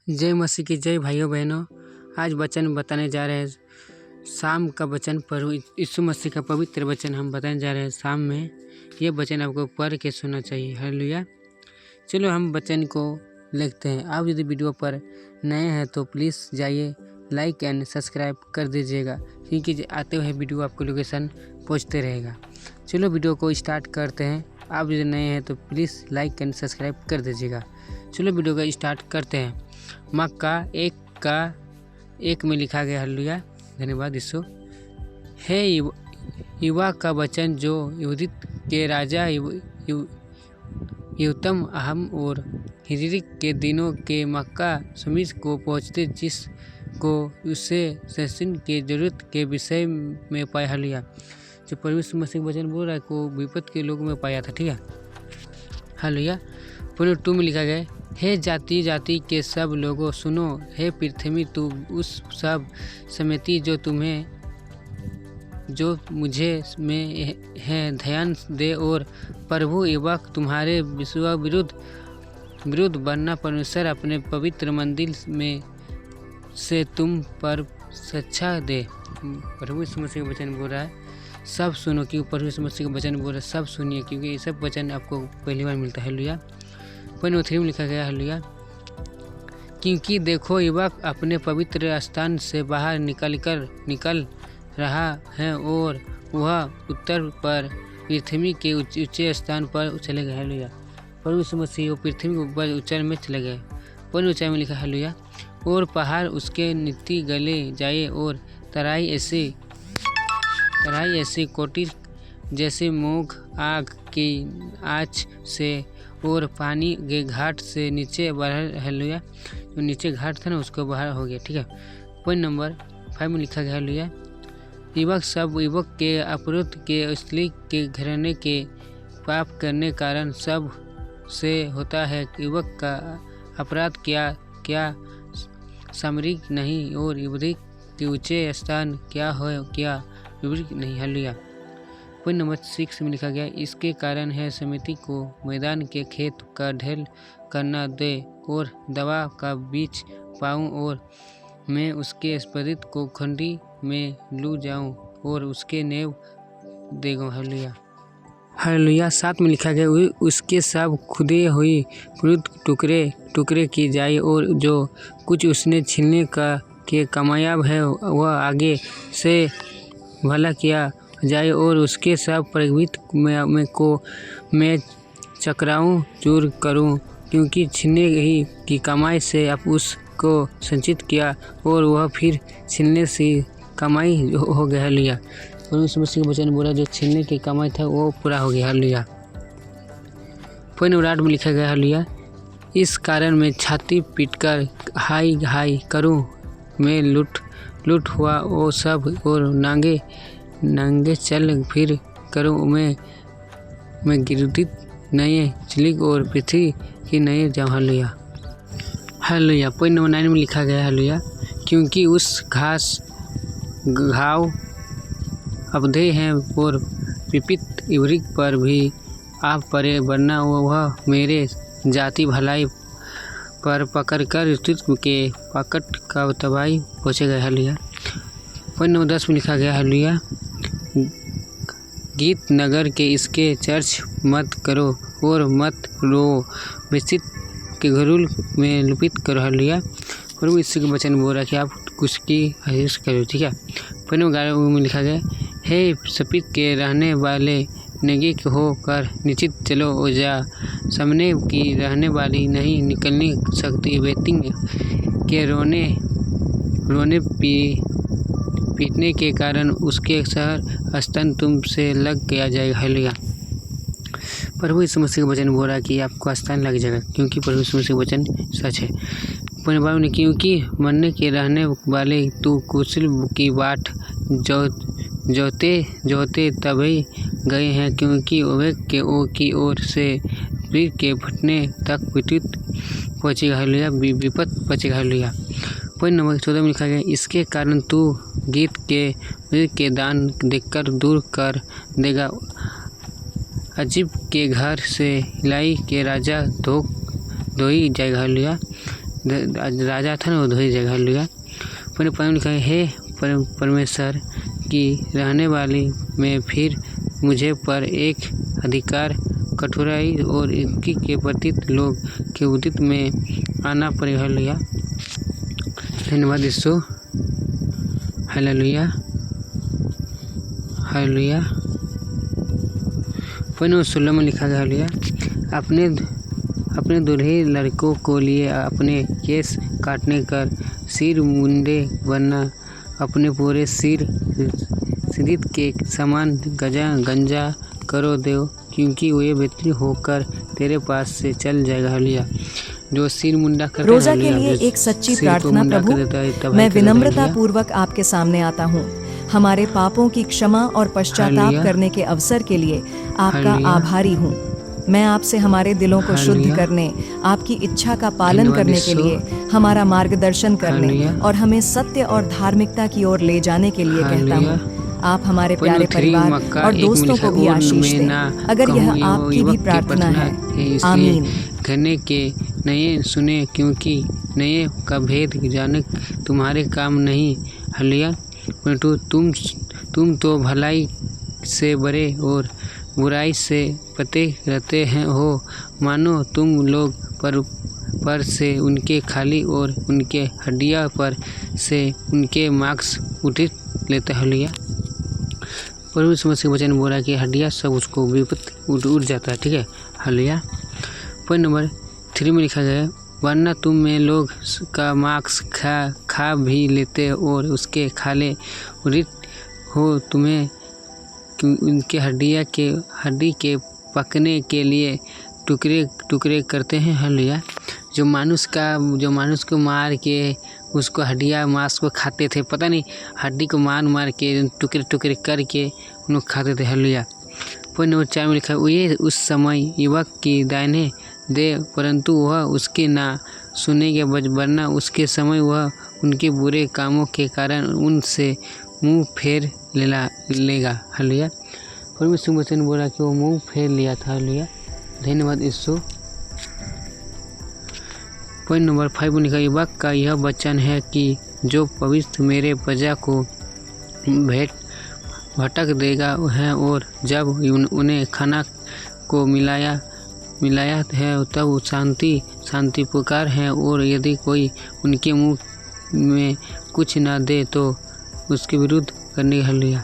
जय मसीह की जय भाइयों बहनों। आज वचन बताने जा रहे हैं। शाम का वचन प्रभु यीशु मसीह का पवित्र वचन हम बताने जा रहे हैं। शाम में ये वचन आपको पढ़ के सुनना चाहिए। हालेलुया। चलो हम वचन को लिखते हैं। आप यदि वीडियो पर नए हैं तो प्लीज़ जाइए लाइक एंड सब्सक्राइब कर दीजिएगा, क्योंकि आते हुए वीडियो आपको लोकेशन पहुँचते रहेगा। चलो वीडियो को स्टार्ट करते हैं। आप यदि नए हैं तो प्लीज़ लाइक एंड सब्सक्राइब कर दीजिएगा। चलो वीडियो को स्टार्ट करते हैं। मक्का 1:1 में लिखा गया। हालेलुया, धन्यवाद यीशु। हे युवा का वचन जो यहूदित के राजा योतम, आहम और हिजकिय्याह के दिनों के मक्का समीर को पहुँचते, जिसको उससे शासन के जरूरत के विषय में पाया। हालेलुया। जो परमेश्वर मसीह वचन बोल रहा है को विपत के लोगों में पाया था। ठीक है। हालेलुया। पॉइंट 2 में लिखा गया, हे जाति जाति के सब लोगों सुनो, हे पृथ्वी तू उस सब समिति जो मुझे में है ध्यान दे, और प्रभु युवक तुम्हारे विरुद्ध बनना परमेश्वर अपने पवित्र मंदिर में से तुम पर सच्चा दे। प्रभु यीशु मसीह का वचन बोल रहा है सब सुनो, क्योंकि प्रभु यीशु मसीह का वचन बोल रहा है सब सुनिए, क्योंकि ये सब वचन आपको पहली बार मिलता है। हालेलुया। पॉइंट 3 में लिखा गया। हालेलुया। क्योंकि देखो युवक अपने पवित्र स्थान से बाहर निकल रहा है, और वह उत्तर पर पृथ्वी के ऊंचे स्थान पर चले गए। हालेलुया। प्रभु यीशु मसीह पृथ्वी के ऊपर ऊंचाई में चले गए। पॉइंट ऊंचाई में लिखा। हालेलुया। और पहाड़ उसके नीचे गले जाए, और तराई ऐसी कोटी जैसे मोग आग की आँच से और पानी के घाट से नीचे बाहर। हालेलुया। जो नीचे घाट था ना उसको बाहर हो गया। ठीक है। पॉइंट नंबर 5 में लिखा गया। हालेलुया। युवक के अपराध के स्त्री के घराने के पाप करने कारण सब से होता है। युवक का अपराध क्या सामरिक नहीं, और युवक के ऊंचे स्थान क्या हो क्या विवरित नहीं। हालेलुया। पॉइंट नंबर 6 में लिखा गया, इसके कारण है समिति को मैदान के खेत का ढेल करना दे, और दवा का बीज पाऊँ, और मैं उसके स्पर्धित को खंडी में लू जाऊँ, और उसके नेव देगा। हालेलुया। हालेलुया। 7 में लिखा गया, उसके सब खुदे हुई टुकड़े की जाए, और जो कुछ उसने छीनने के कामयाब है वह आगे से भला किया जाए, और उसके सब प्रगवित मैं चकराऊँ चूर करूँ, क्योंकि छीनने ही की कमाई से आप उसको संचित किया, और वह फिर छीनने से कमाई हो गया। हालेलुया। और उस मसीह का वचन बोला जो छीनने की कमाई था वो पूरा हो गया। हालेलुया। पॉइंट नंबर 8 में लिखा गया। हालेलुया। इस कारण मैं छाती पीटकर हाय हाय करूँ, मैं लूट हुआ वो सब, और नांगे चल फिर करूँ, मैं गिरदित नए चिलिक और पृथ्वी की नए जाऊँ। हालेलुया। हालेलुया। पॉइंट नंबर 9 में लिखा गया। हालेलुया। क्योंकि उस घाव अवधे हैं, और विपित इवरिक पर भी आप परे, वरना वह मेरे जाति भलाई पर पकड़कर अस्तित्व के पकड़ का तबाही पहुँचे गए। हालेलुया। पॉइंट नंबर 10 में लिखा गया। हालेलुया। गीत नगर के इसके चर्च मत करो, और मत रो बेसित के घरूल में लुपित करो। हालेलुया। प्रभु यीशु के वचन बोल रहा है कि आप कुछ की हरीश करो। ठीक है। पॉइंट नंबर 11 में लिखा गया, हे सपित के रहने वाले नगी हो कर निश्चित चलो, और जा सामने की रहने वाली नहीं निकलने सकती, वेटिंग के रोने पीटने के कारण उसके शहर स्तन तुम से लग गया जाएगा। हालेलुया। प्रभु यीशु मसीह का वचन बोल रहा है कि आपको स्थान लग जाएगा, क्योंकि प्रभु यीशु मसीह का वचन सच है। परिवार ने क्योंकि मरने के रहने वाले तू कुशल की बाट जोते तभी गए हैं, क्योंकि विवेक के ओ की ओर से वीर के फटने तक विद्युत पहुँचेगा। हालेलुया। विपत पहुँचेगा। हालेलुया। पॉइंट नंबर 14 में लिखा गया, इसके कारण तू गीत के दान देखकर दूर कर देगा, अजीब के घर से हिलाई के राजा धोई जाएगा। हालेलुया। राजा था ना वो धोई जाएगा। हालेलुया। पुण्य पावन लिखा है, हे परमेश्वर की रहने वाली में फिर मुझे पर एक अधिकार कठोराई और इनकी के पतित लोग के उदित में आना पड़ेगा। हालेलुया। धन्यवाद यीशु। हालेलुया। हालेलुया। पुण्य 16 में लिखा गया, हालेलुया। अपने दूल्हे लड़कों को लिए अपने केस काटने कर सिर मुंडे बनना, अपने पूरे सिर सिद्धित के समान गंजा करो दो, क्योंकि वे बेहतरी होकर तेरे पास से चल जाएगा। हालेलुया। जो सिर मुंडा करता है रोजा के लिए एक सच्ची प्रार्थना। प्रभु, मैं विनम्रता पूर्वक आपके सामने आता हूँ। हमारे पापों की क्षमा और पश्चाताप करने के अवसर के लिए आपका आभारी हूँ। मैं आपसे हमारे दिलों को शुद्ध करने, आपकी इच्छा का पालन करने के लिए, हमारा मार्गदर्शन करने और हमें सत्य और धार्मिकता की ओर ले जाने के लिए कहता हूँ। आप हमारे प्यारे परिवार और दोस्तों को भी आशीष दें। अगर यह आपकी भी प्रार्थना है, आमीन। कहने के नए सुने, क्योंकि नए का भेद जाने तुम्हारे काम नहीं। हालेलुया। परंतु तुम तो भलाई से बड़े और बुराई से पते रहते हैं हो, मानो तुम लोग पर से उनके खाली और उनके हड्डियाँ पर से उनके मांस उठित लेते। हालेलुया। प्रभु यीशु मसीह वचन बोला कि हड्डियाँ सब उसको विपत्त उठ जाता है। ठीक है। हालेलुया। पॉइंट नंबर 3 में लिखा गया है, वरना तुम में लोग का मांस खा भी लेते और उसके खाले उड़ित हो, तुम्हें उनके हड्डी के पकने के लिए टुकड़े करते हैं। हालेलुया। जो मानुष को मार के उसको हड्डियाँ मांस को खाते थे, पता नहीं हड्डी को मार के टुकड़े करके उन खाते थे। हालेलुया। पॉइंट नंबर 4 में लिखा है, ये उस समय युवक की दाहिने दे, परंतु वह उसके ना सुनेगा, वरना उसके समय वह उनके बुरे कामों के कारण उनसे मुंह फेर लेगा। हालेलुया। परमेश्वर वचन बोला कि वो मुंह फेर लिया था। हालेलुया। धन्यवाद यीशु। पॉइंट नंबर 5 में लिखा, युवक का यह वचन है कि जो पवित्र मेरे प्रजा को भेंट भटक देगा है, और जब उन्हें खाना को मिलाया है तब शांति पुकार है, और यदि कोई उनके मुंह में कुछ न दे तो उसके विरुद्ध करने हालेलुया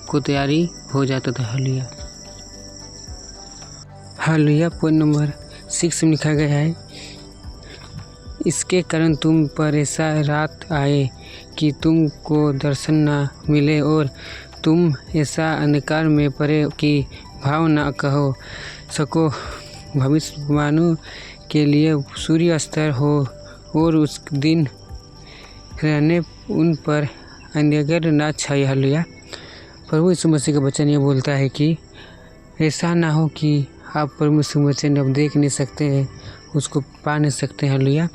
को तैयारी हो जाता था। हालेलुया। हालेलुया। पॉइंट नंबर 6 में लिखा गया है, इसके कारण तुम पर ऐसा रात आए कि तुमको दर्शन न मिले, और तुम ऐसा अंधकार में पड़े कि भाव न कहो सको। भविष्यवाणियों के लिए सूर्य अस्त हो, और उस दिन रहने उन पर अंधकार न छाए। हालेलुया। प्रभु यीशु मसीह का वचन ये बोलता है कि ऐसा ना हो कि आप प्रभु यीशु वचन अब देख नहीं सकते हैं, उसको पा नहीं सकते हैं। हालेलुया।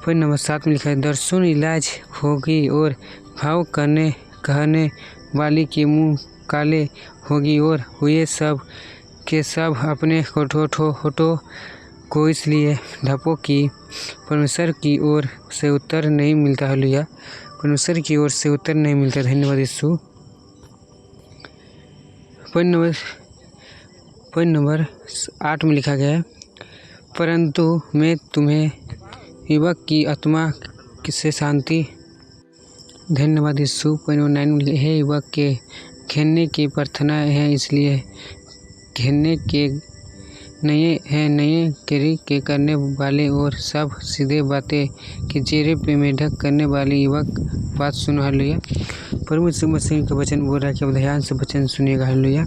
फिर नंबर 7 में लिखा है, दर्शन इलाज होगी और भाव कहने वाली के मुंह काले होगी, और हुए सब के सब अपने होठों को इसलिए ढपो कि परमेश्वर की ओर से उत्तर नहीं मिलता। हालेलुया। परमेश्वर की ओर से उत्तर नहीं मिलता। धन्यवाद यीशु। पॉइंट नंबर 8 में लिखा गया है, परंतु मैं तुम्हें युवक की आत्मा से शांति। धन्यवाद यीशु। पॉइंट नंबर 9 में, हे युवक के घेरने की प्रार्थना है, इसलिए घेरने के नए के करने वाले और सब सीधे बातें के चेहरे पे मेढक करने वाले युवक बात सुनो। हालेलुया। प्रभु यीशु मसीह का वचन बोल रहा है कि अब ध्यान से वचन सुनिएगा। हालेलुया।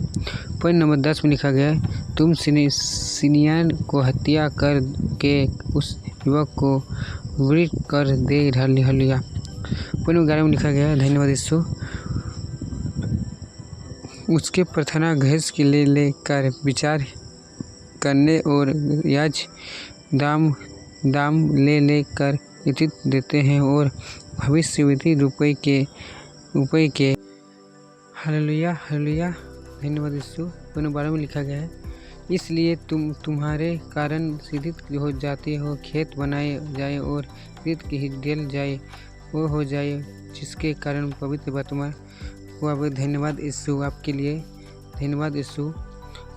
पॉइंट नंबर 10 में लिखा गया है, तुम सिनियन को हत्या कर के उस युवक को वृत कर दे। हालेलुया। पॉइंट नंबर 11 में लिखा गया है, धन्यवाद यीशु, उसके प्रार्थना घस के लेकर विचार करने और याज दाम लेकर इतित देते हैं, और भविष्यवाणी रुपये के। हालेलुया। हालेलुया। धन्यवाद यीशु। 12 में लिखा गया है, इसलिए तुम्हारे कारण सिद्धित हो जाती हो, खेत बनाए जाए और सिद्ध की डेल जाए वो हो जाए, जिसके कारण पवित्र वर्तमान को अब धन्यवाद यीशु आपके लिए, धन्यवाद यीशु।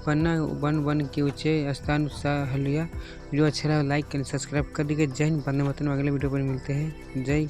पन्ना बन के ऊंचे स्थान सा हलिया। वीडियो अच्छा लगा लाइक करें, सब्सक्राइब कर दीजिए। जय हिंद। वंदे मातरम। अगले वीडियो पर मिलते हैं। जय